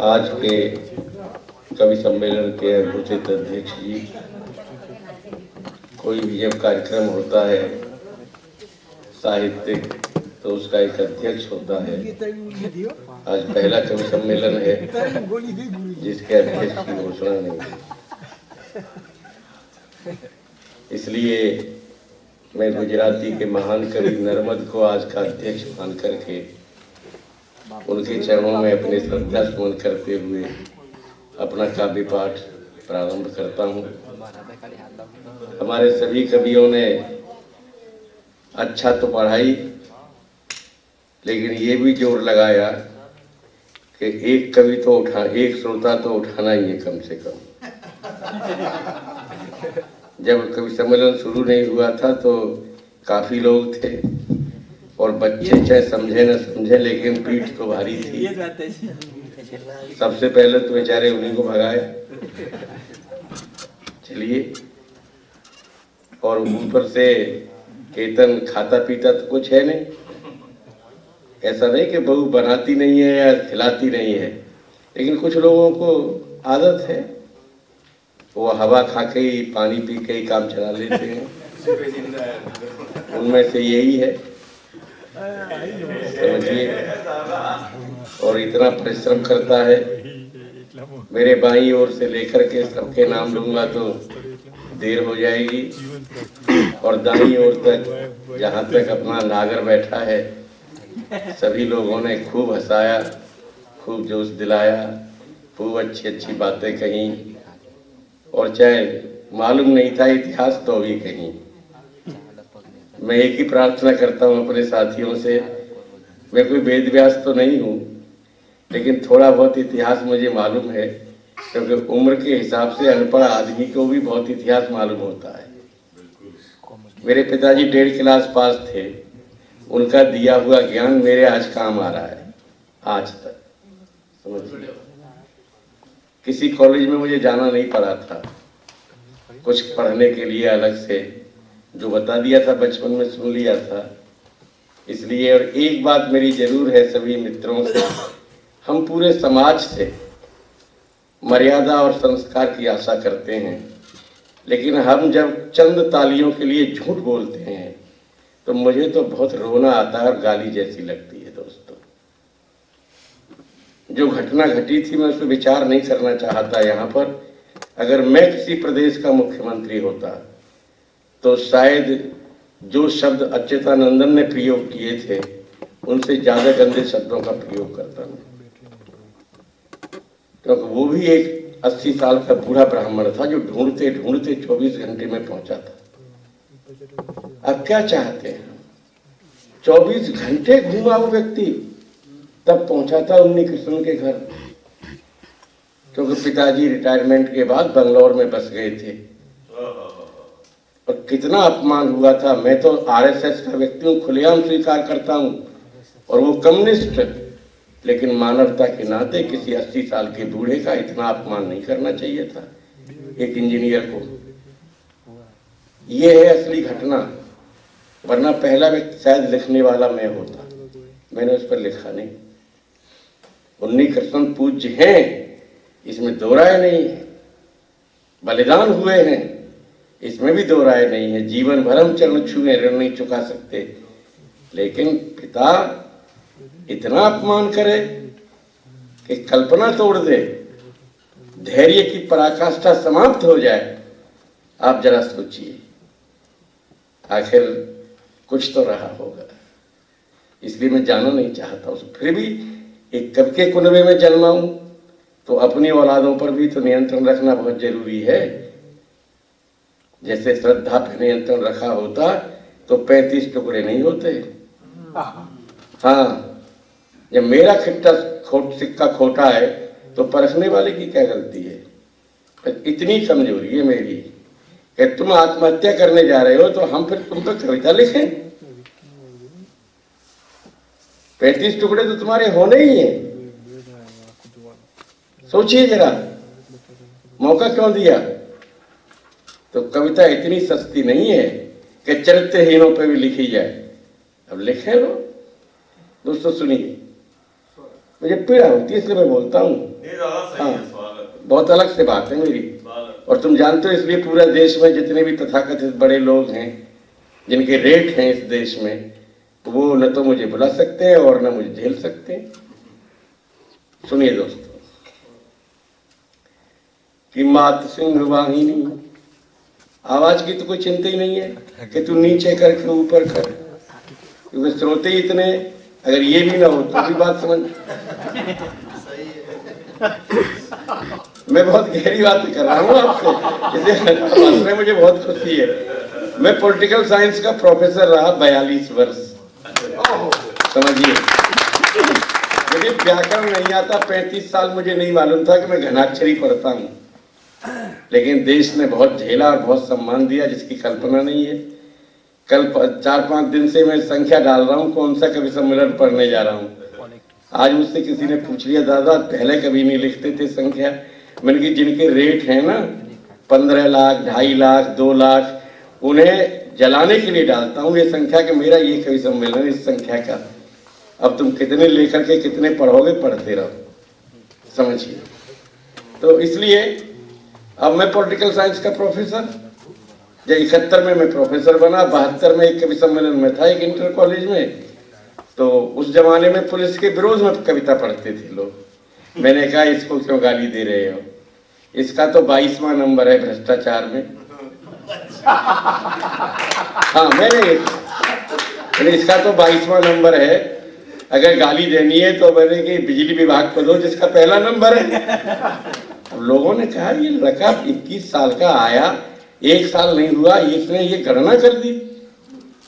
आज के कवि सम्मेलन के घोषित अध्यक्ष जी, कोई भी जब कार्यक्रम होता है साहित्यिक तो उसका एक अध्यक्ष होता है। आज पहला कवि सम्मेलन है जिसके अध्यक्ष की घोषणा नहीं है, इसलिए मैं गुजराती के महान कवि नर्मद को आज का अध्यक्ष मान करके उनके चरणों में अपने श्रद्धा सुमन करते हुए अपना काव्य पाठ प्रारंभ करता हूँ। हमारे सभी कवियों ने अच्छा तो पढ़ाई, लेकिन ये भी जोर लगाया कि एक कवि तो एक श्रोता तो उठाना ही है कम से कम। जब कवि सम्मेलन शुरू नहीं हुआ था तो काफी लोग थे और बच्चे चाहे समझे न समझे लेकिन पीठ तो भारी थी। सबसे पहले तो बेचारे उन्हीं को भगाए, चलिए, और ऊपर से केतन खाता पीता तो कुछ है नहीं। ऐसा नहीं कि बहू बनाती नहीं है या खिलाती नहीं है, लेकिन कुछ लोगों को आदत है, वो हवा खा के ही पानी पी के ही काम चला लेते हैं। उनमें से यही है, समझिए। और इतना परिश्रम करता है, मेरे बाईं ओर से लेकर के सबके नाम लूंगा तो देर हो जाएगी, और दाईं ओर तक जहाँ तक अपना नागर बैठा है सभी लोगों ने खूब हंसाया, खूब जोश दिलाया, खूब अच्छी अच्छी बातें कहीं, और चाहे मालूम नहीं था इतिहास तो भी कहीं। मैं एक ही प्रार्थना करता हूँ अपने साथियों से, मैं कोई वेद व्यास तो नहीं हूँ, लेकिन थोड़ा बहुत इतिहास मुझे मालूम है, क्योंकि उम्र के हिसाब से अनपढ़ आदमी को भी बहुत इतिहास मालूम होता है। मेरे पिताजी 1.5 क्लास पास थे, उनका दिया हुआ ज्ञान मेरे आज काम आ रहा है, आज तक, समझिए। किसी कॉलेज में मुझे जाना नहीं पड़ा था कुछ पढ़ने के लिए अलग से, जो बता दिया था बचपन में सुन लिया था, इसलिए। और एक बात मेरी जरूर है सभी मित्रों से, हम पूरे समाज से मर्यादा और संस्कार की आशा करते हैं, लेकिन हम जब चंद तालियों के लिए झूठ बोलते हैं तो मुझे तो बहुत रोना आता है और गाली जैसी लगती है। दोस्तों, जो घटना घटी थी मैं उस पर विचार नहीं करना चाहता यहाँ पर। अगर मैं किसी प्रदेश का मुख्यमंत्री होता तो शायद जो शब्द अच्युतानंदन ने प्रयोग किए थे उनसे ज्यादा गंदे शब्दों का प्रयोग करता मैं, क्योंकि वो भी एक 80 साल का बूढ़ा ब्राह्मण था जो ढूंढते ढूंढते 24 घंटे में पहुंचा था। अब क्या चाहते हैं, 24 घंटे घूमा वो व्यक्ति, तब पहुंचा था उन्नी कृष्ण के घर, क्योंकि पिताजी रिटायरमेंट के बाद बंगलौर में बस गए थे। और कितना अपमान हुआ था। मैं तो आरएसएस का व्यक्ति हूँ, खुलेआम स्वीकार करता हूँ, और वो कम्युनिस्ट, लेकिन मानवता के नाते किसी 80 साल के बूढ़े का इतना अपमान नहीं करना चाहिए था एक इंजीनियर को। ये है असली घटना, वरना पहला व्यक्ति शायद लिखने वाला मैं होता, मैंने उस पर लिखा नहीं। उन्नी कृष्ण पूज्य हैं, इसमें दो राय नहीं है, बलिदान हुए हैं, इसमें भी दो राय नहीं है, जीवन भर हम चरण छुए ऋण नहीं चुका सकते, लेकिन पिता इतना अपमान करे कि कल्पना तोड़ दे, धैर्य की पराकाष्ठा समाप्त हो जाए। आप जरा सोचिए, आखिर कुछ तो रहा होगा। इसलिए मैं जाना नहीं चाहता उसे। फिर भी एक कवि के कुनबे में जन्मा हूं तो अपनी औलादों पर भी तो नियंत्रण रखना बहुत जरूरी है। जैसे श्रद्धा पर नियंत्रण रखा होता तो 35 टुकड़े नहीं होते। हाँ, जब मेरा सिक्का खोटा है तो परखने वाले की क्या गलती है। इतनी कमजोरी है मेरी कि तुम आत्महत्या करने जा रहे हो तो हम फिर तुम पर कविता लिखें। 35 टुकड़े तो तुम्हारे होने ही हैं। सोचिए जरा, मौका क्यों दिया। तो कविता इतनी सस्ती नहीं है कि चरित्रहीनों पे भी लिखी जाए। अब लिखे लो। दोस्तों सुनिए, मुझे पीड़ा होती है इसलिए मैं बोलता हूँ। हाँ, बहुत अलग से बात है मेरी। और तुम जानते हो, इसलिए पूरा देश में जितने भी तथाकथित बड़े लोग हैं जिनके रेट हैं इस देश में, वो न तो मुझे बुला सकते हैं और न मुझे झेल सकते हैं। सुनिए दोस्तों, कि मात सिंह वाहिनी, आवाज की तो कोई चिंता ही नहीं है कि तू नीचे कर के ऊपर कर, क्योंकि श्रोते ही इतने, अगर ये भी ना हो तो भी बात समझ। मैं बहुत गहरी बात कर रहा हूँ आपसे, इसलिए मुझे बहुत खुशी है। मैं पॉलिटिकल साइंस का प्रोफेसर रहा 42 वर्ष, समझिए। मुझे व्याकरण नहीं आता, 35 साल मुझे नहीं मालूम था कि मैं घनाक्षरी पढ़ता हूँ, लेकिन देश ने बहुत झेला और बहुत सम्मान दिया जिसकी कल्पना नहीं है। कल 4-5 दिन से मैं संख्या डाल रहा हूँ कौन सा कवि सम्मेलन पढ़ने जा रहा हूँ। आज मुझसे किसी ने पूछ लिया, दादा पहले कभी नहीं लिखते थे संख्या। मैंने कि जिनके रेट हैं ना 15 लाख, 2.5 लाख, 2 लाख, उन्हें जलाने के लिए डालता हूँ ये संख्या कि मेरा ये कवि सम्मेलन इस संख्या का। अब तुम कितने लेकर के कितने पढ़ोगे, पढ़ते रहो, समझिए। तो इसलिए अब मैं पॉलिटिकल साइंस का प्रोफेसर, जब 71 में मैं प्रोफेसर बना, 72 में एक कवि सम्मेलन में था एक इंटर कॉलेज में। तो उस जमाने में पुलिस के विरोध में कविता पढ़ते थे लोग। मैंने कहा इसको क्यों गाली दे रहे हो, इसका तो 22वां नंबर है भ्रष्टाचार में। हाँ, मैंने इसका तो 22वां नंबर है, अगर गाली देनी है तो मैंने कि बिजली विभाग को दो जिसका पहला नंबर है। अब लोगों ने कहा ये लड़का 21 साल का आया, 1 साल नहीं हुआ, इसने ये गणना कर दी।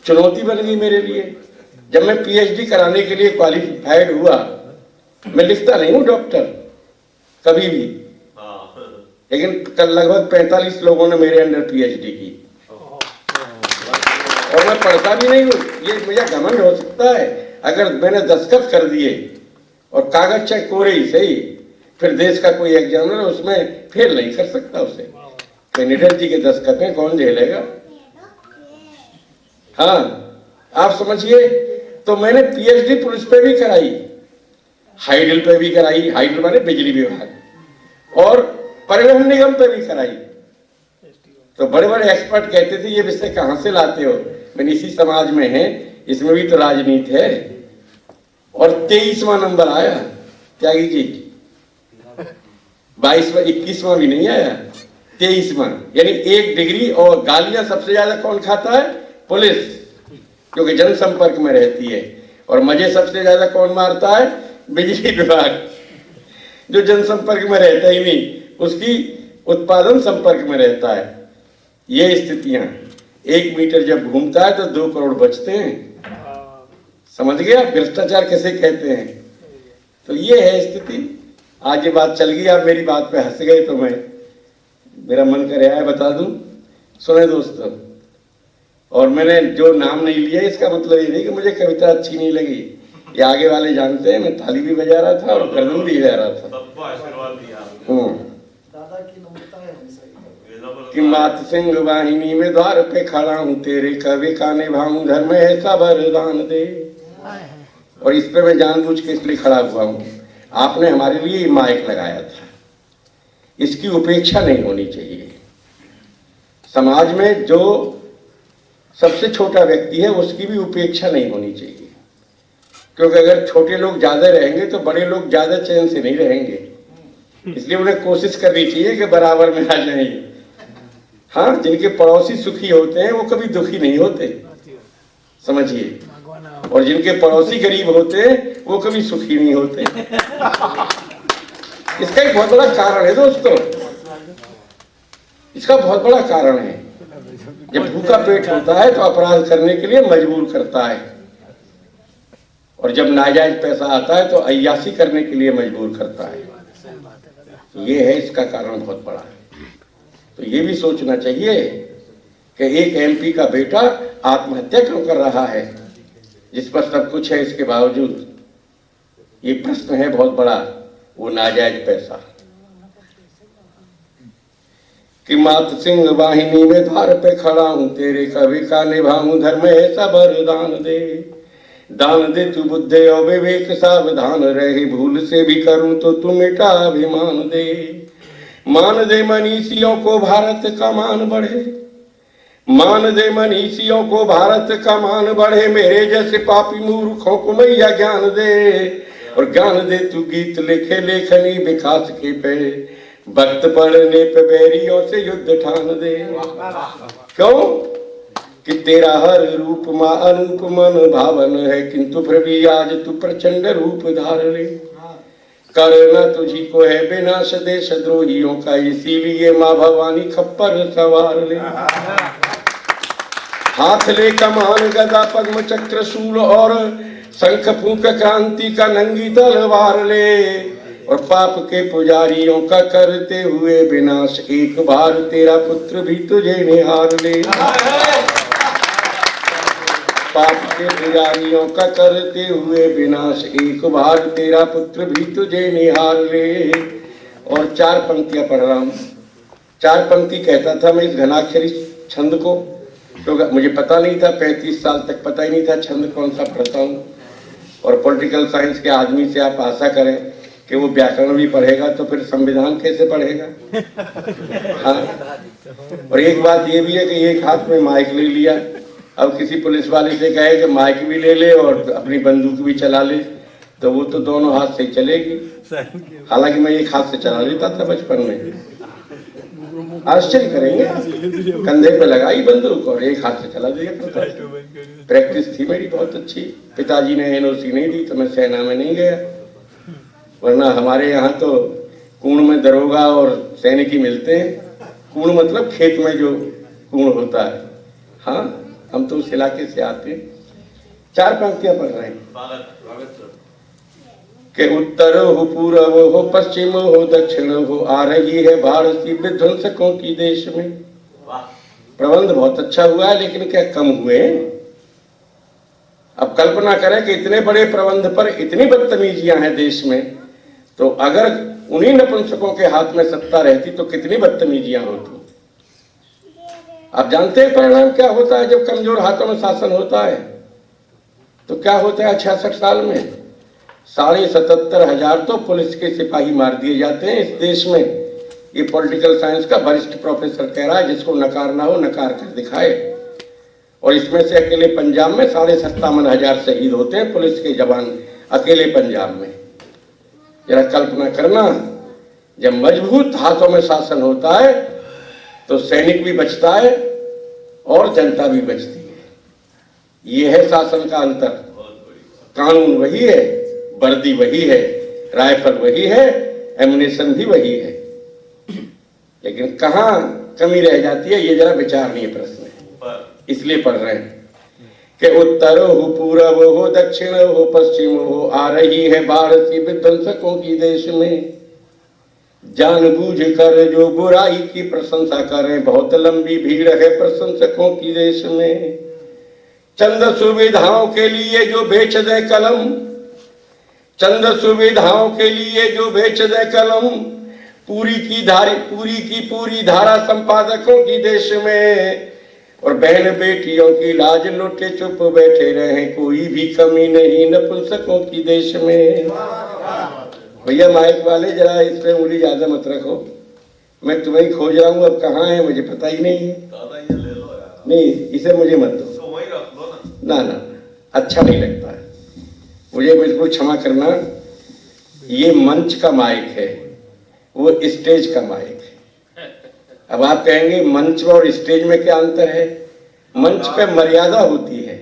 चुनौती बन गई मेरे लिए। जब मैं पीएचडी कराने के लिए क्वालिफाइड हुआ, मैं लिखता नहीं हूँ डॉक्टर कभी भी, लेकिन कल लगभग 45 लोगों ने मेरे अंडर पीएचडी की और मैं पढ़ता भी नहीं हूँ। ये मुझे घमंड हो सकता है अगर मैंने दस्तखत कर दिए और कागज चाहे कोरे ही सही, फिर देश का कोई एग्जामिनर उसमें फेल नहीं कर सकता उसे। कैंडिडेट जी के दस्तखत में कौन झेलेगा? हाँ, आप समझिए। तो मैंने पीएचडी पुलिस पे भी कराई, हाइडल पे भी कराई, हाइडल माने बिजली विभाग, और परिवहन निगम पे भी कराई। तो बड़े बड़े एक्सपर्ट कहते थे ये विषय कहाँ से लाते हो? मैंने इसी समाज में है, इसमें भी तो राजनीति है। और 23वां नंबर आया त्यागी जी, 22वां 21वां भी नहीं आया, 23वां, यानी 1 डिग्री। और गालियां सबसे ज्यादा कौन खाता है? पुलिस, क्योंकि जनसंपर्क में रहती है। और मजे सबसे ज्यादा कौन मारता है? बिजली विभाग, जो जनसंपर्क में रहता ही नहीं, उसकी उत्पादन संपर्क में रहता है। ये स्थितियां, 1 मीटर जब घूमता है तो 2 करोड़ बचते हैं। समझ गया भ्रष्टाचार कैसे कहते हैं? तो ये है स्थिति। आज ये बात चल गई, आप मेरी बात पे हंस गए तो मेरा मन कर रहा है बता दूं। सुने दोस्तों, और मैंने जो नाम नहीं लिया इसका मतलब ये नहीं कि मुझे कविता अच्छी नहीं लगी। ये आगे वाले जानते हैं, मैं ताली भी बजा रहा था और गर्दन भी हिला रहा था। कि मात सिंह वाहिनी में द्वार पे खड़ा हूँ, तेरे कवि का निभाऊं धर्म ऐसा वरदान दे। और इस पे मैं जानबूझ के इसलिए खड़ा हुआ हूँ, आपने हमारे लिए माइक लगाया था, इसकी उपेक्षा नहीं होनी चाहिए। समाज में जो सबसे छोटा व्यक्ति है उसकी भी उपेक्षा नहीं होनी चाहिए, क्योंकि अगर छोटे लोग ज्यादा रहेंगे तो बड़े लोग ज्यादा चैन से नहीं रहेंगे। इसलिए उन्हें कोशिश करनी चाहिए कि बराबर में आ जाएं। हाँ, जिनके पड़ोसी सुखी होते हैं वो कभी दुखी नहीं होते, समझिए। और जिनके पड़ोसी गरीब होते हैं वो कभी सुखी नहीं होते। इसका एक बहुत बड़ा कारण है दोस्तों, इसका बहुत बड़ा कारण है। जब भूखा पेट होता है तो अपराध करने के लिए मजबूर करता है, और जब नाजायज पैसा आता है तो अय्यासी करने के लिए मजबूर करता है। ये है इसका कारण बहुत बड़ा है। तो ये भी सोचना चाहिए कि एक एमपी का बेटा आत्महत्या क्यों कर रहा है, जिस पर सब कुछ है इसके बावजूद। ये प्रश्न है बहुत बड़ा, वो नाजायज पैसा। कि मात सिंह वाहिनी में द्वार पे खड़ा हूं, तेरे कवि का निभाऊं धर्म ऐसा वरदान दे। दान दे तू बुद्धि और विवेक, सावधान रहे भूल से भी करूं तो तू मिटा अभिमान दे। मान दे मनीषियों को भारत का मान बढ़े, मान दे मनीषियों को भारत का मान बढ़े, मेरे जैसे पापी मूर्खों को मैया ज्ञान दे। और ज्ञान दे तू गीत लिखे लेखनी विकास के पे, वक्त पढ़ने पे बैरियों से युद्ध ठान दे। क्यों कि तेरा हर रूप माँ अनूप मन भावन है, किंतु प्रभु आज तू प्रचंड रूप धार ले। करना तुझी को है विनाश देश द्रोहियों का, इसीलिए माँ भवानी खप्पर सवार ले। हाथ ले कमान गदा पद्म चक्र शूल और शंख फूंक क्रांति का नंगी तलवार ले। और पाप के पुजारियों का करते हुए विनाश, एक बार तेरा पुत्र भी तुझे निहार ले। पाप के पुजारियों का करते हुए विनाश, एक बार तेरा पुत्र भी तुझे निहार ले। और 4 पंक्तियां पढ़ रहा हूं। 4 पंक्ति कहता था मैं इस घनाक्षरी छंद को, तो मुझे पता नहीं था, 35 साल तक पता ही नहीं था छंद कौन सा पढ़ता हूँ। और पॉलिटिकल साइंस के आदमी से आप आशा करें कि वो व्याकरण भी पढ़ेगा तो फिर संविधान कैसे पढ़ेगा। हाँ। और एक बात ये भी है कि एक हाथ में माइक ले लिया, अब किसी पुलिस वाले से कहे कि माइक भी ले ले और अपनी बंदूक भी चला ले, तो वो तो दोनों हाथ से चलेगी। हालांकि मैं एक हाथ से चला लेता था बचपन में। आश्चर्य करेंगे, कंधे पे लगाई बंदूक और एक हाथ से चला दिया करता। प्रैक्टिस थी मेरी बहुत अच्छी। पिताजी ने एनओसी नहीं दी तो मैं सेना में नहीं गया, वरना हमारे यहाँ तो कूण में दरोगा और सैनिक ही मिलते हैं। कूण मतलब खेत में जो कूण होता है। हाँ, हम तो उस इलाके से आते हैं। 4 पंक्तियां पढ़ रहे हैं कि उत्तर हो, पूर्व हो, पश्चिम हो, दक्षिण हो, आ रही है भारती विध्वंसकों की देश में। प्रबंध बहुत अच्छा हुआ है, लेकिन क्या कम हुए? अब कल्पना करें कि इतने बड़े प्रबंध पर इतनी बदतमीजियां हैं देश में, तो अगर उन्हीं नपुंसकों के हाथ में सत्ता रहती तो कितनी बदतमीजियां होती। आप जानते हैं परिणाम क्या होता है जब कमजोर हाथों में शासन होता है? तो क्या होता है 66 साल में 77,500 तो पुलिस के सिपाही मार दिए जाते हैं इस देश में। ये पॉलिटिकल साइंस का वरिष्ठ प्रोफेसर कह रहा है, जिसको नकार ना हो नकार कर दिखाए। और इसमें से अकेले पंजाब में 57,500 शहीद होते हैं पुलिस के जवान, अकेले पंजाब में। जरा कल्पना करना, जब मजबूत हाथों में शासन होता है तो सैनिक भी बचता है और जनता भी बचती है। ये है शासन का अंतर। कानून वही है, वर्दी वही है, राइफल वही है, एमुनेशन भी वही है, लेकिन कहाँ कमी रह जाती है ये जरा विचारणीय प्रश्न है। इसलिए पढ़ रहे हैं कि उत्तर हो, पूर्व हो, दक्षिण हो, पश्चिम हो, आ रही है भारती विध्वंसकों की देश में। जानबूझ कर जो बुराई की प्रशंसा करें, बहुत लंबी भीड़ है प्रशंसकों की देश में। चंद सुविधाओं के लिए जो बेच दे कलम, चंद सुविधाओं के लिए जो बेच दे कलम, पूरी की पूरी धारा संपादकों की देश में। और बहन बेटियों की लाज लुटे चुप बैठे रहे, कोई भी कमी नहीं नपुंसकों की देश में। भैया माइक वाले जरा इस पे उंगली ज्यादा मत रखो, मैं तुम्हें ही खोज रहा हूँ, अब कहाँ है मुझे पता ही नहीं है। नहीं, इसे मुझे मत दो ना, अच्छा नहीं लगता है मुझे, बिल्कुल क्षमा करना। ये मंच का माइक है, वो स्टेज का माइक है। अब आप कहेंगे मंच और स्टेज में क्या अंतर है? मंच पे मर्यादा होती है।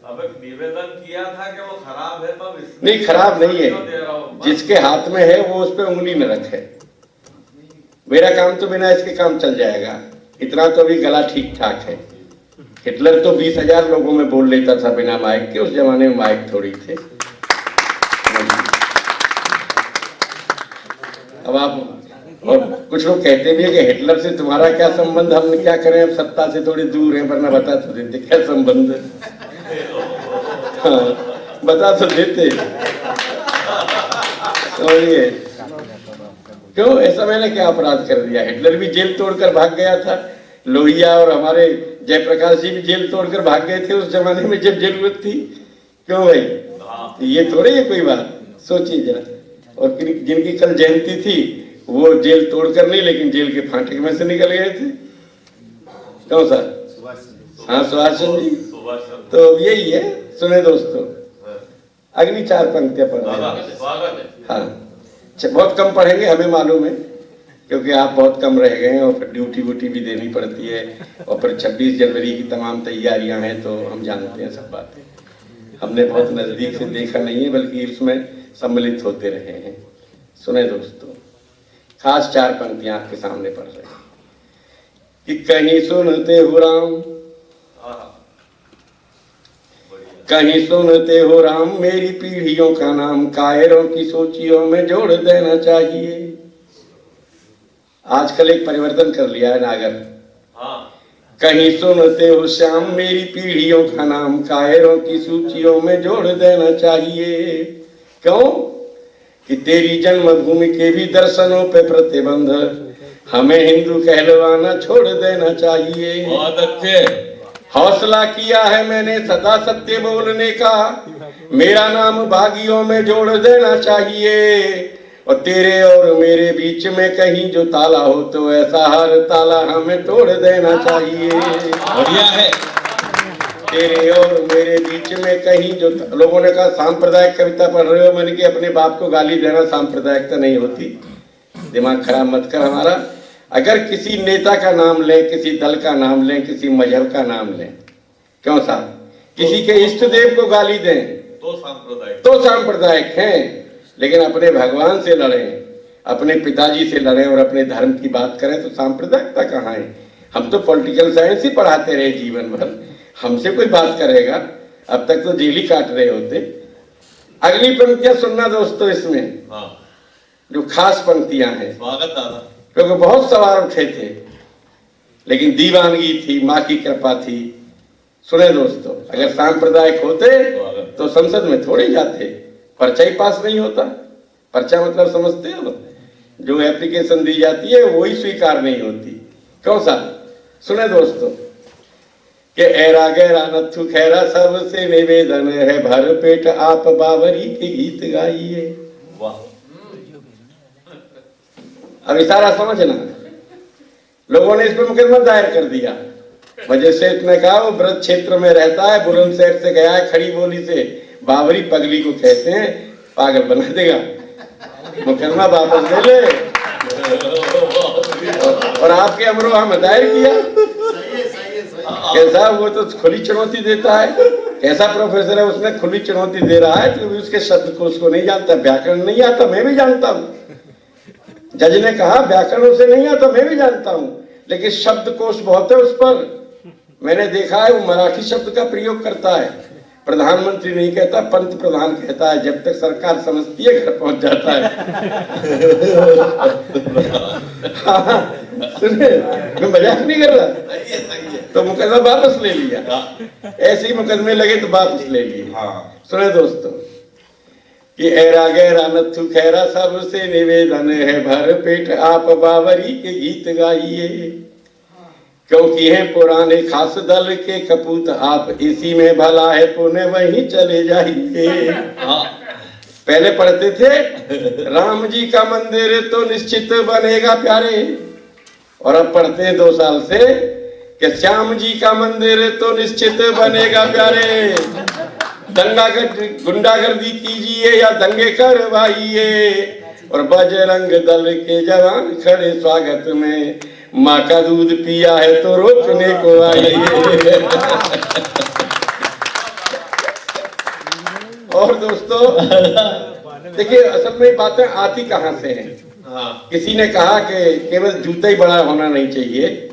अब एक निवेदन किया था कि वो खराब है, तब नहीं, खराब नहीं है, जिसके हाथ में है वो उस पे उंगली न रखे। मेरा काम तो बिना इसके काम चल जाएगा, इतना तो भी गला ठीक ठाक है। हिटलर तो 20,000 लोगों में बोल लेता था बिना माइक के, उस जमाने में माइक थोड़ी थे। अब आप, और कुछ लोग कहते भी है कि हिटलर से तुम्हारा क्या संबंध, हम क्या करें, अब सत्ता से थोड़ी दूर है, वरना बता तो देते क्या संबंध है। हाँ, बता तो देते। समझिए क्यों, ऐसा मैंने क्या अपराध कर दिया? हिटलर भी जेल तोड़कर भाग गया था, लोहिया और हमारे जयप्रकाश जी भी जेल तोड़कर भाग गए थे उस जमाने में जब जरूरत थी। क्यों भाई? हाँ। ये थोड़ी है कोई बात, सोचिए जरा। और जिनकी कल जयंती थी वो जेल तोड़कर नहीं, लेकिन जेल के फाटक में से निकल गए थे। कौन सा? हाँ, सुभाष चंद्र जी। तो यही है। सुने दोस्तों, अगली 4 पंक्तियां पढ़ रहे हैं। हाँ, बहुत कम पढ़ेंगे, हमें मालूम है, क्योंकि आप बहुत कम रह गए हैं और फिर ड्यूटी वूटी भी देनी पड़ती है, और फिर 26 जनवरी की तमाम तैयारियां हैं, तो हम जानते हैं सब बातें। हमने बहुत नजदीक से देखा नहीं है, बल्कि उसमें सम्मिलित होते रहे हैं। सुने दोस्तों, खास 4 पंक्तियां आपके सामने पढ़ रहे हैं कि कहीं सुनते हो राम, कहीं सुनते हो राम, मेरी पीढ़ियों का नाम कायरों की सूचियों में जोड़ देना चाहिए। आजकल एक परिवर्तन कर लिया है नागर। कहीं सुनते हो श्याम, मेरी पीढ़ियों का नाम कायरों की सूचियों में जोड़ देना चाहिए। क्यों? कि तेरी जन्मभूमि के भी दर्शनों पे प्रतिबंध हमें हिंदू कहलवाना छोड़ देना चाहिए। बहुत अच्छे। हौसला किया है मैंने सदा सत्य बोलने का, मेरा नाम बागियों में जोड़ देना चाहिए। और तेरे और मेरे बीच में कहीं जो ताला हो, तो ऐसा हर ताला हमें तोड़ देना चाहिए। बढ़िया है। तेरे और मेरे बीच में कहीं जो, लोगों ने कहा सांप्रदायिक कविता पढ़ रहे हो, मैंने कि अपने बाप को गाली देना सांप्रदायिकता नहीं होती, दिमाग खराब मत कर हमारा। अगर किसी नेता का नाम लें, किसी दल का नाम लें, किसी मजहब का नाम लें, क्यों साहब? किसी के इष्ट देव को गाली दें तो सांप्रदायिक हैं, लेकिन अपने भगवान से लड़ें, अपने पिताजी से लड़ें और अपने धर्म की बात करें तो सांप्रदायिकता कहाँ है? हम तो पॉलिटिकल साइंस ही पढ़ाते रहे जीवन भर, हमसे कोई बात करेगा? अब तक तो जेल ही काट रहे होते। अगली पंक्तियां सुनना दोस्तों, इसमें जो खास पंक्तियां हैं, स्वागत दादा। क्योंकि बहुत सवाल उठे थे, लेकिन दीवानगी थी, माँ की कृपा थी। सुने दोस्तों, अगर सांप्रदायिक होते तो संसद में थोड़े जाते, पर्चा ही पास नहीं होता। पर्चा मतलब समझते हो? जो एप्लीकेशन दी जाती है वही स्वीकार नहीं होती। क्यों साहब? सुने दोस्तों कि ऐरा गैरा नथु खैरा सबसे निवेदन है, भर पेट आप बावरी के गीत गाइए। वाह। अब इशारा समझना, लोगों ने इस पर मुकदमा दायर कर दिया। मजिस्ट्रेट ने कहा वो ब्रज क्षेत्र में रहता है, बुलंदशहर से गया है, खड़ी बोली से बावरी पगली को कहते हैं, पागल बना देगा, मुकदमा वापस ले ले। और आपके अमरोहा में दायर किया। कैसा? वो तो खुली चुनौती देता है। कैसा प्रोफेसर है, उसने खुली चुनौती दे रहा है कि उसके शब्दकोश को नहीं जानता, व्याकरण नहीं आता, मैं भी जानता हूँ। जज ने कहा व्याकरण उसे नहीं आता, मैं भी जानता हूँ, लेकिन शब्दकोश बहुत है उस पर। मैंने देखा है वो मराठी शब्द का प्रयोग करता है। प्रधानमंत्री नहीं कहता, पंत प्रधान कहता है। जब तक सरकार समझती है घर पहुंच जाता है। सुने, मैं मजाक नहीं कर रहा। तो मुकदमा वापस ले लिया। ऐसे ही मुकदमे लगे तो वापस ले लिए। सुने दोस्तों कि ऐरा गैरा नथु खैरा सबसे निवेदन है, भर पेट आप बावरी के गीत गाइए। क्योंकि हैं पुराने खास दल के कपूत आप, इसी में भला है पुण्य वहीं चले जाइए। पहले पढ़ते थे राम जी का मंदिर तो निश्चित बनेगा प्यारे, और अब पढ़ते हैं 2 साल से कि श्याम जी का मंदिर तो निश्चित बनेगा प्यारे। गुंडागर्दी कीजिए या दंगे करवाइए, और बजरंग दल के जवान खड़े स्वागत में, माँ का दूध पिया है तो रोकने को आइए। और दोस्तों देखिए, असल में बातें आती कहाँ से हैं? किसी ने कहा कि केवल जूता ही बड़ा होना नहीं चाहिए,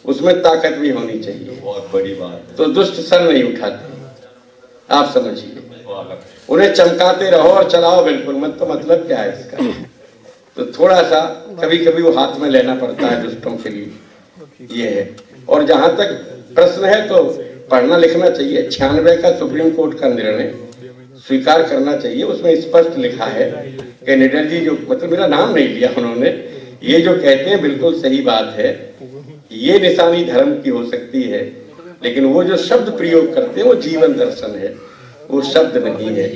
उसमें ताकत भी होनी चाहिए। बहुत बड़ी बात है। तो दुष्ट सर नहीं उठाते, आप समझिए। उन्हें चमकाते रहो और चलाओ बिल्कुल मत, तो मतलब क्या है इसका? तो थोड़ा सा कभी कभी वो हाथ में लेना पड़ता है दुष्टों के लिए, ये है। और जहां तक प्रश्न है तो पढ़ना लिखना चाहिए। 96 का सुप्रीम कोर्ट का निर्णय स्वीकार करना चाहिए। उसमें स्पष्ट लिखा है कि निडर जी जो, मतलब मेरा नाम नहीं लिया उन्होंने, ये जो कहते हैं बिल्कुल सही बात है। ये निशानी धर्म की हो सकती है, लेकिन वो जो शब्द प्रयोग करते हैं वो जीवन दर्शन है। वो शब्द नहीं है,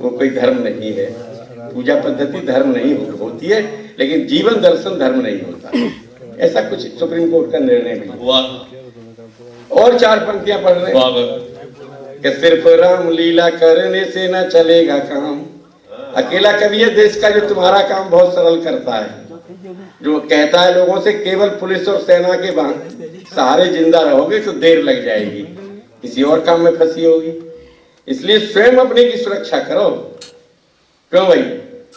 वो कोई धर्म नहीं है। पूजा पद्धति धर्म नहीं होती है, लेकिन जीवन दर्शन धर्म नहीं होता। ऐसा कुछ सुप्रीम कोर्ट का निर्णय भी। और 4 पंक्तियां पढ़ रहे हैं कि सिर्फ राम लीला करने से न चलेगा काम। अकेला कवि है देश का जो तुम्हारा काम बहुत सरल करता है, जो कहता है लोगों से केवल पुलिस और सेना के सहारे जिंदा रहोगे तो देर लग जाएगी, किसी और काम में फंसी होगी। इसलिए स्वयं अपने की सुरक्षा करो। क्यों भाई,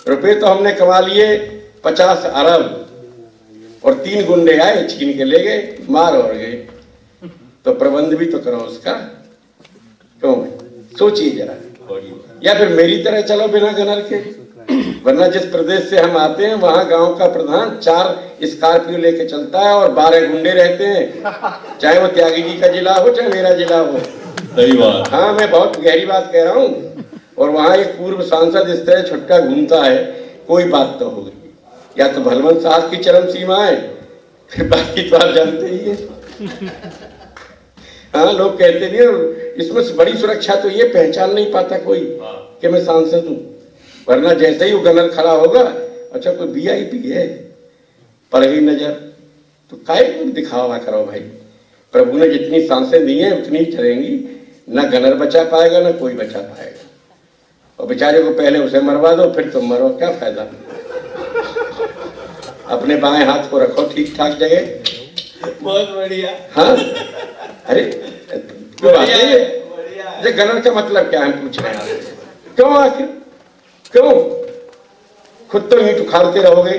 रुपए तो हमने कमा लिए 50 अरब और 3 गुंडे आए छीन के ले गए, मार और गए, तो प्रबंध भी तो करो उसका। क्यों भाई, सोचिए जरा। या फिर मेरी तरह चलो बिना गनर के, वरना जिस प्रदेश से हम आते हैं वहां गांव का प्रधान 4 स्कॉर्पियो लेके चलता है और 12 गुंडे रहते हैं, चाहे वो त्यागी जी का जिला हो चाहे मेरा जिला हो। सही बात। हाँ, मैं बहुत गहरी बात कह रहा हूँ। और वहां एक पूर्व सांसद इस तरह छुटका घूमता है, कोई बात तो होगी। या तो भलवंत साहब की चरम सीमा है, फिर बाकी तो आप जानते ही है। हाँ, लोग कहते नहीं, इसमें बड़ी सुरक्षा तो ये पहचान नहीं पाता कोई कि मैं सांसद हूँ, वरना जैसे ही वो गनर खड़ा होगा, अच्छा कोई VIP है, पड़ गई नजर, तो काहे को दिखावा करो भाई। प्रभु ने जितनी सांसें दी हैं उतनी ही चलेंगी, न गनर बचा पाएगा न कोई बचा पाएगा। और बेचारे को पहले उसे मरवा दो, फिर तुम मरो, क्या फायदा। अपने बाएं हाथ को रखो ठीक ठाक जगह। बहुत बढ़िया। हाँ, अरे क्यों बात है ये गनर का मतलब क्या है पूछ रहे हैं। क्यों आखिर क्यों खुद तो ईंट उखाड़ते रहोगे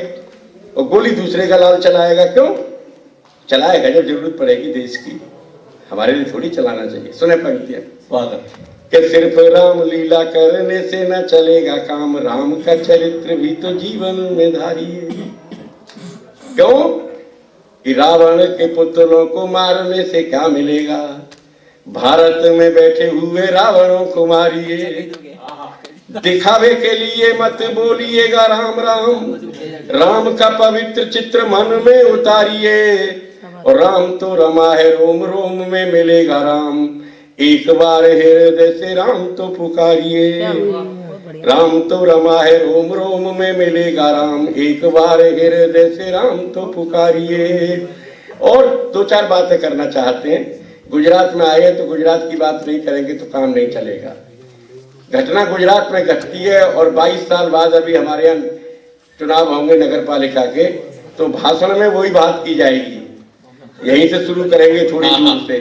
और गोली दूसरे का लाल चलाएगा। क्यों चलाएगा, जब जरूरत पड़ेगी देश की, हमारे लिए थोड़ी चलाना चाहिए। सुने पंक्तियां कि सिर्फ राम लीला करने से न चलेगा काम, राम का चरित्र भी तो जीवन में धारिए। क्यों कि रावण के पुतलों को मारने से क्या मिलेगा, भारत में बैठे हुए रावणों को मारिए। दिखावे के लिए मत बोलिएगा राम राम, राम का पवित्र चित्र मन में उतारिए। और राम तो रमा है रोम रोम में मिलेगा राम, एक बार हृदय से राम तो पुकारिए। राम तो रमा है रोम रोम में मिलेगा राम, एक बार हृदय से राम तो पुकारिए। और 2-4 बातें करना चाहते हैं। गुजरात में आए तो गुजरात की बात नहीं करेंगे तो काम नहीं चलेगा। घटना गुजरात में घटती है और 22 साल बाद अभी हमारे यहाँ चुनाव होंगे नगर पालिका के, तो भाषण में वही बात की जाएगी। यहीं से शुरू करेंगे थोड़ी दूर से।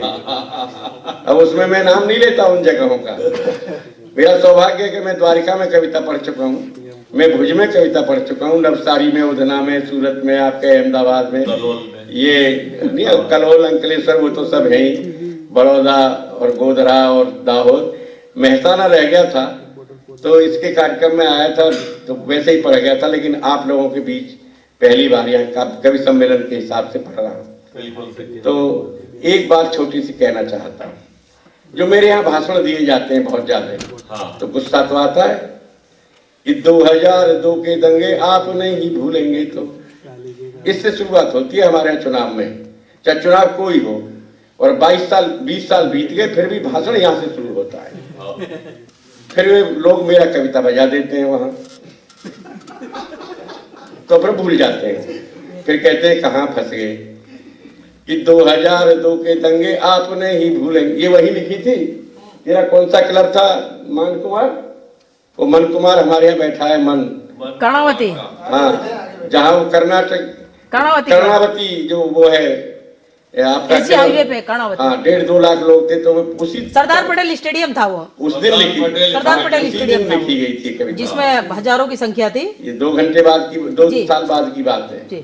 अब उसमें मैं नाम नहीं लेता उन जगहों का। मेरा सौभाग्य है कि मैं द्वारिका में कविता पढ़ चुका हूँ, मैं भुज में कविता पढ़ चुका हूँ, नवसारी में, उधना में, सूरत में, आपके अहमदाबाद में, ये नहीं कलोल, अंकलेश्वर, वो तो सब है ही, बड़ौदा और गोधरा और दाहोद। मेहसाना रह गया था तो इसके कार्यक्रम में आया था तो वैसे ही पढ़ गया था, लेकिन आप लोगों के बीच पहली बार यहाँ कवि सम्मेलन के हिसाब से पढ़ रहा हूँ। तो एक बात छोटी सी कहना चाहता हूँ। जो मेरे यहाँ भाषण दिए जाते हैं बहुत ज्यादा, तो गुस्सा तो आता है कि 2002 के दंगे आप नहीं भूलेंगे। तो इससे शुरुआत होती है हमारे यहाँ चुनाव में, चाहे चुनाव कोई हो, और 22 साल 20 साल बीत गए फिर भी भाषण यहाँ से शुरू होता है। फिर वे लोग मेरा कविता बजा देते हैं वहां, तो फिर भूल जाते हैं, फिर कहते हैं कहाँ फंस गए कि 2002 के दंगे आप नहीं भूलेंगे। ये वही लिखी थी, तेरा कौन सा क्लब था, मन कुमार, वो मन कुमार हमारे यहाँ बैठा है, मन कर्णावती, हाँ, जहाँ वो कर्नाटक कर्णावती जो वो है आपका हाईवे पे कर्णावती, हाँ, 1.5-2 लाख लोग थे, तो उसी सरदार पटेल स्टेडियम था वो, उस दिन लिखी, सरदार पटेल स्टेडियम लिखी गई थी कविता, जिसमें हजारों की संख्या थी। ये 2 घंटे बाद की, 2 साल बाद की बात है।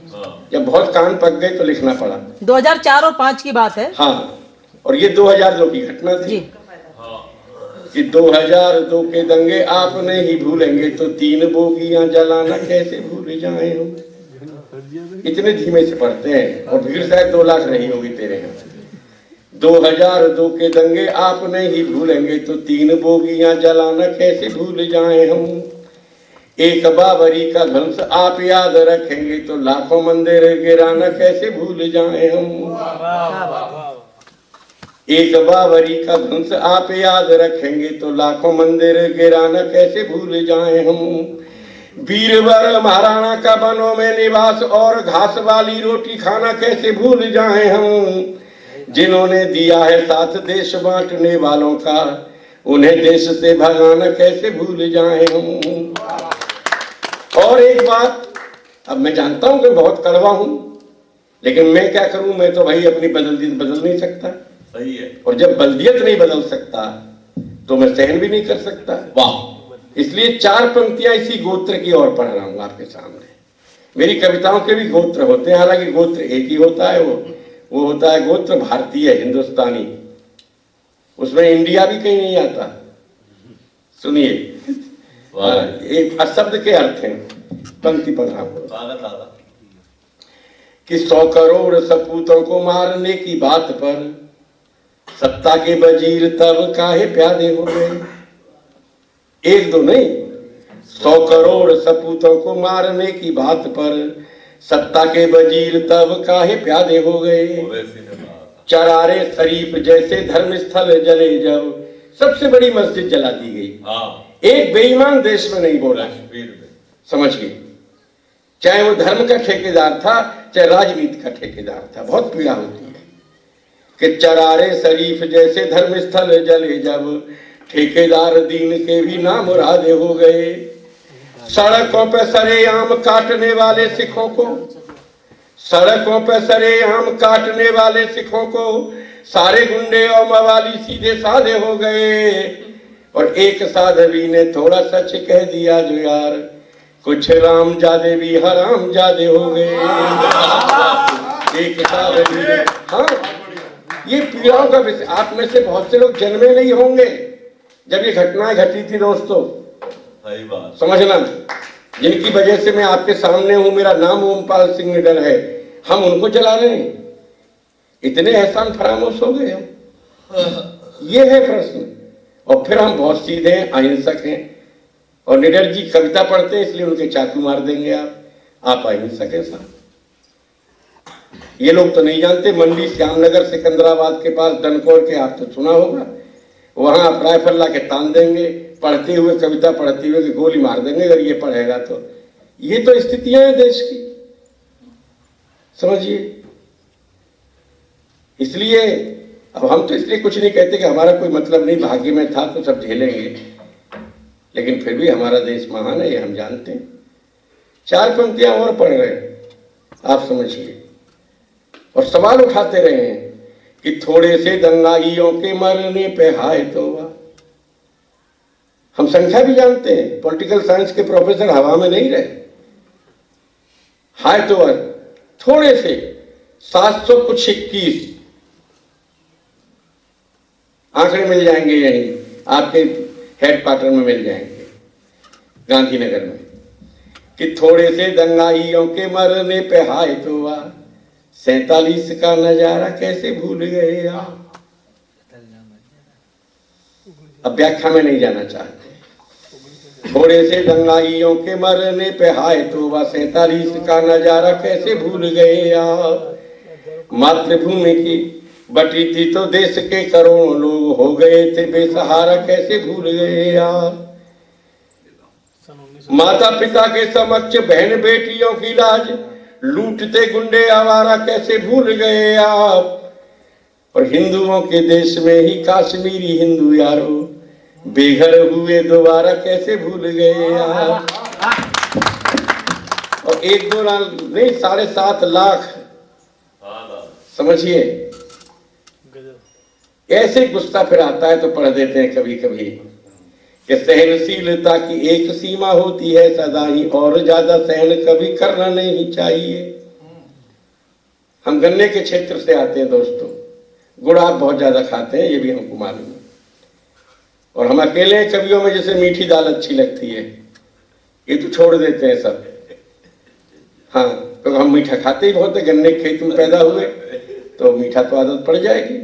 जब बहुत कान पक गए तो लिखना पड़ा। 2004 और 5 की बात है। हाँ, और ये 2002 की घटना थी कि 2002 के दंगे आप नहीं भूलेंगे, तो 3 बोगियां जलाना कैसे भूल जाए हम। इतने धीमे से पढ़ते हैं और भीड़ शायद 2 लाख रही होगी तेरे यहाँ। 2002 के दंगे आप नहीं भूलेंगे, तो 3 बोगियां जलाना कैसे भूल जाए हम। एक बाबरी का ध्वंस आप याद रखेंगे, तो लाखों मंदिर गिराना कैसे भूल जाए हम। एक बाबरी का ध्वंस आप याद रखेंगे तो लाखों मंदिर गिराना कैसे भूल जाएं हम। बीरबल महाराणा का वनों में निवास और घास वाली रोटी खाना कैसे भूल जाएं हम। जिन्होंने दिया है साथ देश बांटने वालों का, उन्हें देश से भगाना कैसे भूल जाएं हम। और एक बात, अब मैं जानता हूं कि बहुत कड़वा हूं, लेकिन मैं क्या करूं, मैं तो भाई अपनी बदल नहीं सकता। सही है। और जब बल्दियत नहीं बदल सकता तो मैं सहन भी नहीं कर सकता। वाह। इसलिए 4 पंक्तियां इसी गोत्र की ओर पढ़ रहा हूं आपके सामने। मेरी कविताओं के भी गोत्र होते हैं, हालांकि गोत्र एक ही होता है, वो होता है गोत्र भारतीय हिंदुस्तानी, उसमें इंडिया भी कहीं नहीं आता। सुनिए, एक शब्द के अर्थ हैं, पंक्ति पढ़ रहा हूं कि 100 करोड़ सपूतों को मारने की बात पर सत्ता के वजीर तब काहे प्यादे हो गए। 1-2 नहीं, 100 करोड़ सपूतों को मारने की बात पर सत्ता के वजीर तब काहे प्यादे हो गए। चरारे शरीफ जैसे धर्मस्थल जले जब, सबसे बड़ी मस्जिद जला दी गई। एक बेईमान देश में नहीं बोला, समझिए, चाहे वो धर्म का ठेकेदार था चाहे राजनीति का ठेकेदार था। बहुत पीड़ा होती है कि चरारे शरीफ जैसे धर्मस्थल जले जब, ठेकेदार दीन के भी नाम मुरादे हो गए। सड़कों पे सरेआम काटने वाले सिखों को, सड़कों पे सरेआम काटने वाले सिखों को सारे गुंडे और मवाली सीधे साधे हो गए। और एक साधवी ने थोड़ा सच कह दिया जो यार, कुछ राम जादे भी हराम जादे हो गए। एक साधवी ने, हाँ, ये पीड़ाओं का विषय। आप में से बहुत से लोग जन्मे नहीं होंगे जब ये घटनाएं घटी थी दोस्तों, सही बात समझना। जिनकी वजह से मैं आपके सामने हूं, मेरा नाम ओमपाल सिंह निडर है, हम उनको जला रहे हैं। इतने एहसान फरामोश हो गए हम, ये है प्रश्न। और फिर हम बहुत सीधे हैं, अहिंसक हैं, और निडर जी कविता पढ़ते हैं इसलिए उनके चाकू मार देंगे आप अहिंसक हैं साहब। ये लोग तो नहीं जानते, मंडी श्यामनगर सिकंदराबाद के पास दनकौर के, आप तो सुना होगा, वहां आप राइफल ला के तान देंगे, पढ़ते हुए कविता पढ़ते हुए कि गोली मार देंगे अगर ये पढ़ेगा तो। ये तो स्थितियां हैं देश की, समझिए। इसलिए अब हम तो इसलिए कुछ नहीं कहते कि हमारा कोई मतलब नहीं, भाग्य में था तो सब झेलेंगे, लेकिन फिर भी हमारा देश महान है, ये हम जानते हैं। 4 पंक्तियां और पढ़ रहे हैं, आप समझिए, और सवाल उठाते रहे हैं कि थोड़े से दंगाइयों के मरने पे हाय तौबा। हम संख्या भी जानते हैं, पॉलिटिकल साइंस के प्रोफेसर हवा में नहीं रहे। हाय तौबा, थोड़े से 700 कुछ 21 आंकड़े मिल जाएंगे, यहीं आपके हेडक्वार्टर में मिल जाएंगे गांधीनगर में, कि थोड़े से दंगाइयों के मरने पे हाय तौबा, 47 का नजारा कैसे भूल गए आप। अब व्याख्या में नहीं जाना चाहते। थोड़े से दंगाइयों के मरने पे हाय तौबा, 47 का नजारा कैसे भूल गए आप। मातृभूमि की बटी थी तो देश के करोड़ों लोग हो गए थे बेसहारा, कैसे भूल गए आप। माता पिता के समक्ष बहन बेटियों की लाज लूटते गुंडे आवारा, कैसे भूल गए आप। और हिंदुओं के देश में ही काश्मीरी हिंदू यारों बेघर हुए दोबारा, कैसे भूल गए आप। और 1-2 नहीं, 7.5 लाख, समझिए। ऐसे गुस्सा फिर आता है तो पढ़ देते हैं कभी कभी कि सहनशीलता की एक सीमा होती है सदा ही, और ज्यादा सहन कभी करना नहीं चाहिए। हम गन्ने के क्षेत्र से आते हैं दोस्तों, गुड़ आप बहुत ज्यादा खाते हैं, ये भी हमको मालूम है। और हम अकेले कवियों में जैसे मीठी दाल अच्छी लगती है, ये तो छोड़ देते हैं सब। हाँ, तो हम मीठा खाते ही बहुत है, गन्ने के खेत में पैदा हुए तो मीठा तो आदत पड़ जाएगी।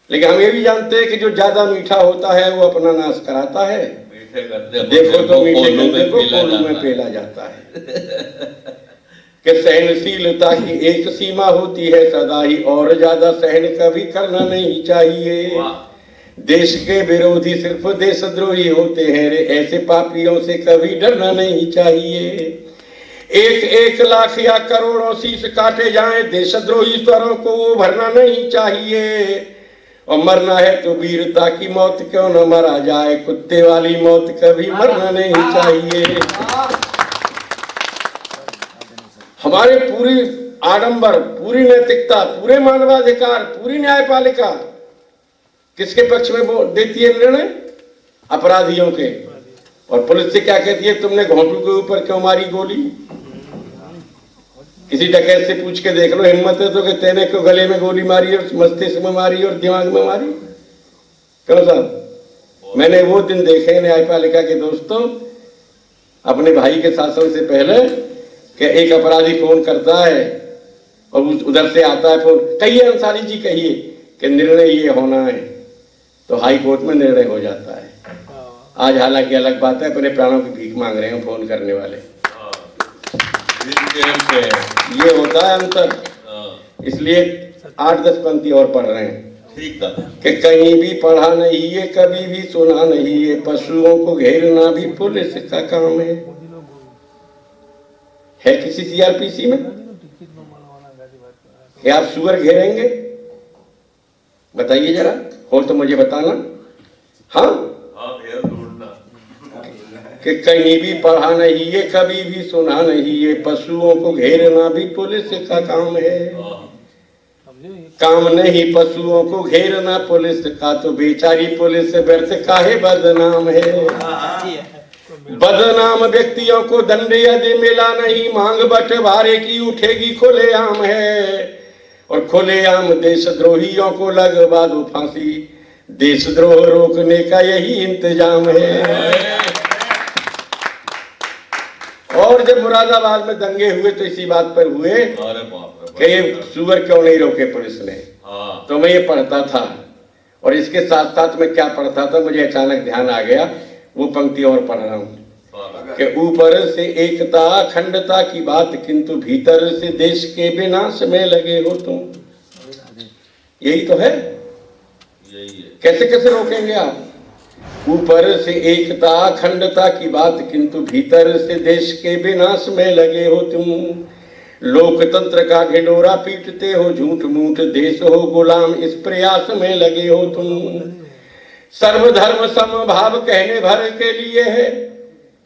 लेकिन हम ये भी जानते हैं कि जो ज्यादा मीठा होता है वो अपना नाश कराता है। देखो तो मीठे गन्ने को कोल्हू में पेला जाता है। कि सहनशीलता की एक सीमा होती है सदा ही, और ज्यादा सहन कभी करना नहीं चाहिए। देश के विरोधी सिर्फ देशद्रोही होते हैं रे, ऐसे पापियों से कभी डरना नहीं चाहिए। एक एक लाख या करोड़ों शीश काटे जाएं, देशद्रोही स्वरों को वो भरना नहीं चाहिए। और मरना है तो वीरता की मौत क्यों न मरा जाए, कुत्ते वाली मौत कभी मरना नहीं चाहिए। हमारे पूरी आडंबर, पूरी नैतिकता, पूरे मानवाधिकार, पूरी न्यायपालिका किसके पक्ष में देती है निर्णय? अपराधियों के। और पुलिस से क्या कहती है, तुमने घोंटू के ऊपर क्यों मारी गोली? किसी डकैत से पूछ के देख लो, हिम्मत है तो कि तेने क्यों गले में गोली मारी और मस्तिष्क में मारी और दिमाग में मारी? क्यों साहब? मैंने वो दिन देखे न्यायपालिका के दोस्तों, अपने भाई के शासन से पहले, कि एक अपराधी फोन करता है और उधर से आता है फोन, कहिए अंसारी जी कहिए कि निर्णय ये होना है, तो हाई कोर्ट में निर्णय हो जाता है। आज हालांकि अलग बात है, अपने प्राणों की भीख मांग रहे हैं फोन करने वाले। ये होता है अंतर। इसलिए 8-10 पंक्ति और पढ़ रहे हैं। ठीक है कि कहीं भी पढ़ा नहीं है, कभी भी सुना नहीं है, पशुओं को घेरना भी पुलिस का काम है किसी सीआरपीसी में? क्या आप सुअर घेरेंगे? बताइए जरा, हो तो मुझे बताना। हाँ, कि कहीं भी पढ़ा नहीं है, कभी भी सुना नहीं है, पशुओं को घेरना भी पुलिस का काम है। काम नहीं पशुओं को घेरना पुलिस का, तो बेचारी पुलिस व्यर्थ काहे बदनाम है। बदनाम व्यक्तियों को दंड यदि मिला नहीं, मांग बंटवारे की उठेगी खुलेआम है। और खुलेआम देशद्रोहियों को लगवा दो फांसी, देशद्रोह रोकने का यही इंतजाम है। और जब मुरादाबाद में दंगे हुए तो इसी बात पर हुए कि ये सुअर क्यों नहीं रोके पुलिस ने। तो मैं ये पढ़ता था, और इसके साथ साथ मैं क्या पढ़ता था, मुझे अचानक ध्यान आ गया, वो पंक्ति और पढ़ रहा हूँ कि ऊपर से एकता अखंडता की बात, किंतु भीतर से देश के विनाश में लगे हो तुम। यही तो है। कैसे कैसे रोकेंगे आप? ऊपर से एकता अखंडता की बात, किंतु भीतर से देश के विनाश में लगे हो तुम। लोकतंत्र का ढिंढोरा पीटते हो, झूठ मूठ देश हो गुलाम, इस प्रयास में लगे हो तुम। सर्वधर्म समभाव कहने भर के लिए है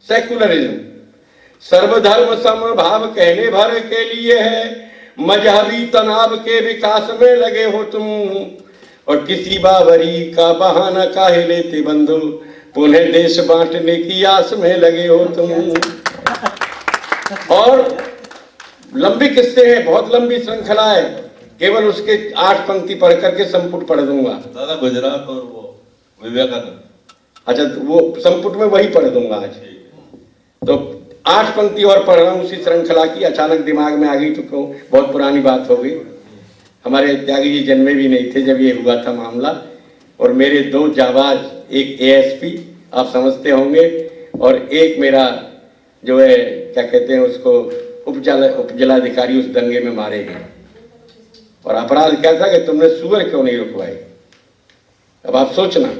सेकुलरिज्म, सर्वधर्म समभाव कहने भर के लिए है, मजहबी तनाव के विकास में लगे हो तुम। और किसी बावरी का बहाना काहे लेते बंधु, पुनः देश बांटने की आस में लगे हो तुम। और लंबी किस्से हैं, बहुत लंबी श्रृंखला है, केवल उसके 8 पंक्ति पढ़ करके संपुट पढ़ दूंगा। दादा गुजरात और वो विवेकानंद, अच्छा वो संपुट में वही पढ़ दूंगा आज। तो 8 पंक्ति और पढ़ रहा हूँ उसी श्रृंखला की, अचानक दिमाग में आ गई तो क्यों, बहुत पुरानी बात हो गई। हमारे त्यागी जी जन्मे भी नहीं थे जब ये हुआ था मामला। और मेरे 2 जाबाज, एक एएसपी आप समझते होंगे, और एक मेरा जो है क्या कहते हैं उसको, उपजिलाधिकारी, उस दंगे में मारे गए। और अपराध क्या था कि तुमने सुअर क्यों नहीं रुकवाई। अब आप सोचना,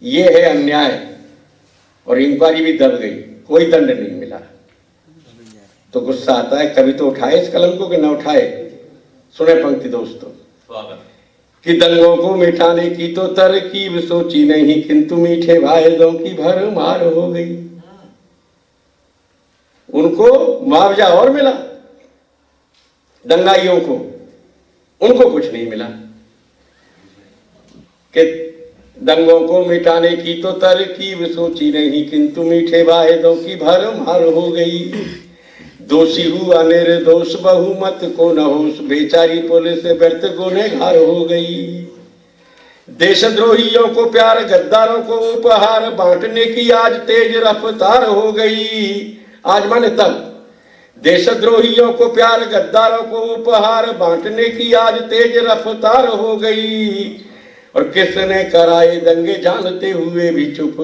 ये है अन्याय। और इंक्वायरी भी दब गई, कोई दंड नहीं मिला। तो गुस्सा आता है, कभी तो उठाए इस कलम को कि न उठाए। सुने पंक्ति दोस्तों, कि दंगों को मिटाने की तो तरकीब सोची नहीं, किंतु मीठे वायदों की भरमार हो गई। उनको मुआवजा और मिला, दंगाइयों को, उनको कुछ नहीं मिला। कि दंगों को मिटाने की तो तरकीब सोची नहीं, किंतु मीठे वायदों की भरमार हो गई। दोषी हुआ निर्दोष बहुमत को न होश, बेचारी पुलिस व्यर्थ गुनहगार हो गई। देशद्रोहियों को प्यार, गद्दारों को उपहार, बांटने की आज तेज रफ्तार हो गई। आज माने तब, देशद्रोहियों को प्यार, गद्दारों को उपहार, बांटने की आज तेज रफ्तार हो गई। और किसने कराए दंगे जानते हुए भी चुप,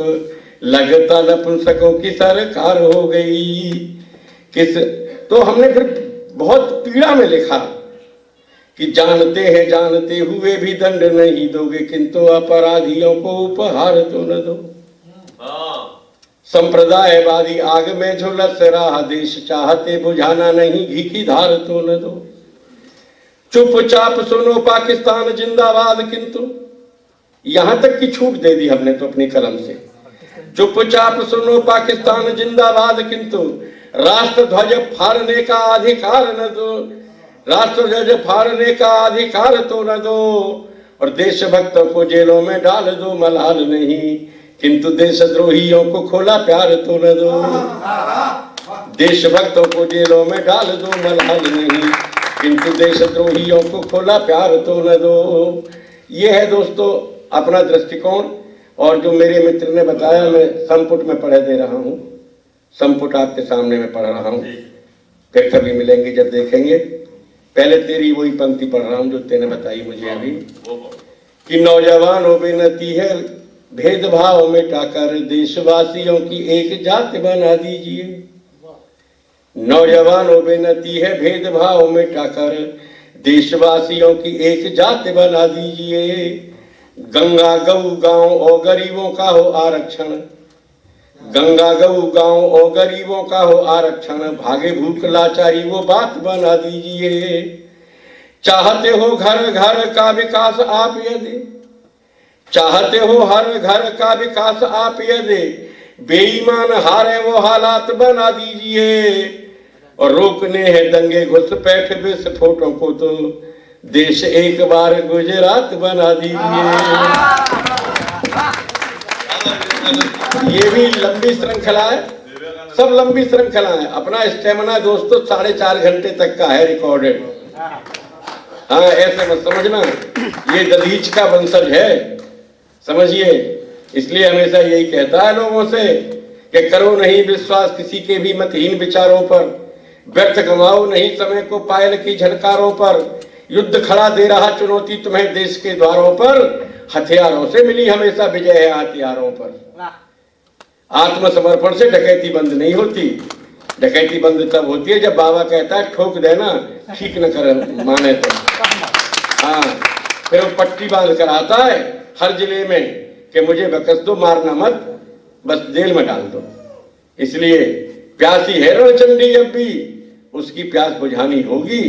लगता नपुंसकों की सरकार हो गई। किस तो हमने फिर बहुत पीड़ा में लिखा कि जानते हुए भी दंड नहीं दोगे, किंतु अपराधियों को उपहार तो न दो। संप्रदायवादी आग में झुलस रहा देश, चाहते बुझाना नहीं घी की धार तो न दो। चुपचाप सुनो पाकिस्तान जिंदाबाद, किंतु यहां तक की छूट दे दी हमने तो अपनी कलम से। चुपचाप सुनो पाकिस्तान जिंदाबाद, किंतु राष्ट्र ध्वज फाड़ने का अधिकार न दो, राष्ट्र ध्वज फाड़ने का अधिकार तो न दो। और देशभक्तों को जेलों में डाल दो, मलाल नहीं, किंतु देशद्रोहियों को खोला प्यार तो न दो। देशभक्तों को जेलों में डाल दो, मलाल नहीं, किंतु देशद्रोहियों को खोला प्यार तो न दो। ये है दोस्तों अपना दृष्टिकोण। और जो मेरे मित्र ने बताया, मैं संपुट में पढ़े दे रहा हूँ, संपुट आपके सामने में पढ़ रहा हूँ, फिर कभी मिलेंगे जब देखेंगे। पहले तेरी वही पंक्ति पढ़ रहा हूँ जो तेने बताई मुझे अभी, कि नौजवानों बेनती है भेदभाव मिटाकर देशवासियों की एक जात बना दीजिए। नौजवानों बेनती है भेदभाव मिटाकर देशवासियों की एक जात बना दीजिए। गंगा गऊ गांव और गरीबों का हो आरक्षण, गंगा गऊ गांव और गरीबों का हो आरक्षण, भागे भूख लाचारी वो बात बना दीजिए। चाहते हो घर घर का विकास आप यदि, चाहते हो हर घर का विकास आप यदि, बेईमान हारे वो हालात बना दीजिए। और रोकने हैं दंगे घुसपैठ विस्फोटों को तो देश एक बार गुजरात बना दीजिए। ये भी लंबी श्रृंखला है, सब लंबी श्रृंखला है। अपना स्टेमिना दोस्तों 4.5 घंटे तक का है रिकॉर्डेड। हाँ, ऐसे मत समझना ये दलीच का वंशज है, समझिए। इसलिए हमेशा यही कहता है लोगों से कि करो नहीं विश्वास किसी के भी मतहीन विचारों पर, व्यर्थ गंवाओ नहीं समय को पायल की झनकारों पर। युद्ध खड़ा दे रहा चुनौती तुम्हें देश के द्वारों पर, हथियारों से मिली हमेशा विजय है हथियारों पर। आत्मसमर्पण से डकैती बंद नहीं होती, डकैती बंद तब होती है जब बाबा कहता है ठोक देना, ठीक न कर माने तो। हाँ, फिर वो पट्टी बांध कर आता है हर जिले में कि मुझे बकस दो, मारना मत, बस जेल में डाल दो। इसलिए प्यासी है रणचंडी अब भी, उसकी प्यास बुझानी होगी।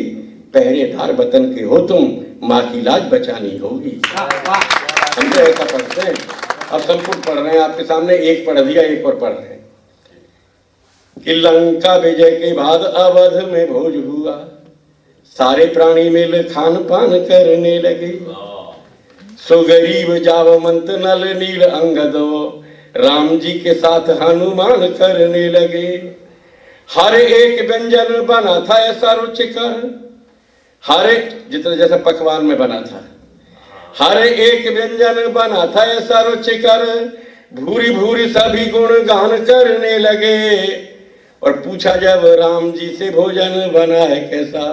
पहरेदार वतन के हो तुम, माँ की लाज बचानी होगी। समझे, ऐसा पढ़ते हैं। अब संपुट पढ़ रहे हैं आपके सामने, एक पढ़ दिया, एक और पढ़ रहे हैं कि लंका विजय के बाद अवध में भोज हुआ, सारे प्राणी मिल खान पान करने लगे। सो गरीब जावमंत नल नील अंगदो, राम जी के साथ हनुमान करने लगे। हर एक व्यंजन बना था ऐसा रुचिकर, हर एक जितना जैसा पकवान में बना था, हर एक व्यंजन बना था ऐसा रुचिकर। भूरी भूरी सभी गुण गान करने लगे। और पूछा जब राम जी से भोजन बना है कैसा,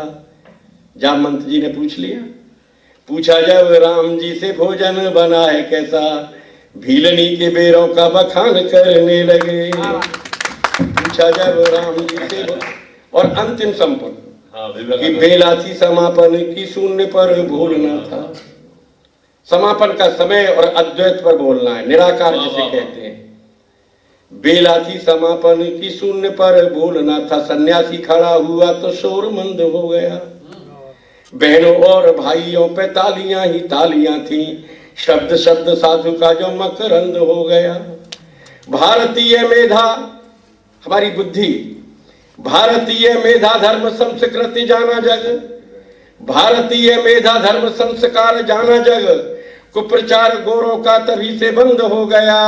जामवंत जी ने पूछ लिया। पूछा जब राम जी से भोजन बना है कैसा, भीलनी के बेरों का बखान करने लगे। पूछा जब राम जी से, और अंतिम संपुट कि बेला थी समापन की शून्य पर बोलना था। समापन का समय और अद्वैत पर बोलना है, निराकार जिसे कहते हैं। बेला थी समापन की शून्य पर बोलना था, सन्यासी खड़ा हुआ तो शोर मंद हो गया। बहनों और भाइयों पे तालियां ही तालियां थी, शब्द शब्द साधु का जो मकरंद हो गया। भारतीय मेधा हमारी बुद्धि, भारतीय मेधा धर्म संस्कृति जाना जग, भारतीय मेधा धर्म संस्कार जाना जग। कुप्रचार गोरों का तभी से बंद हो गया।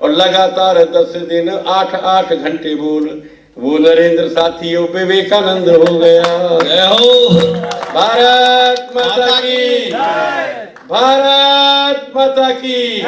और लगातार 10 दिन 8-8 घंटे बोल वो नरेंद्र साथियों विवेकानंद हो गया। जय हो भारत माता की, भारत माता की।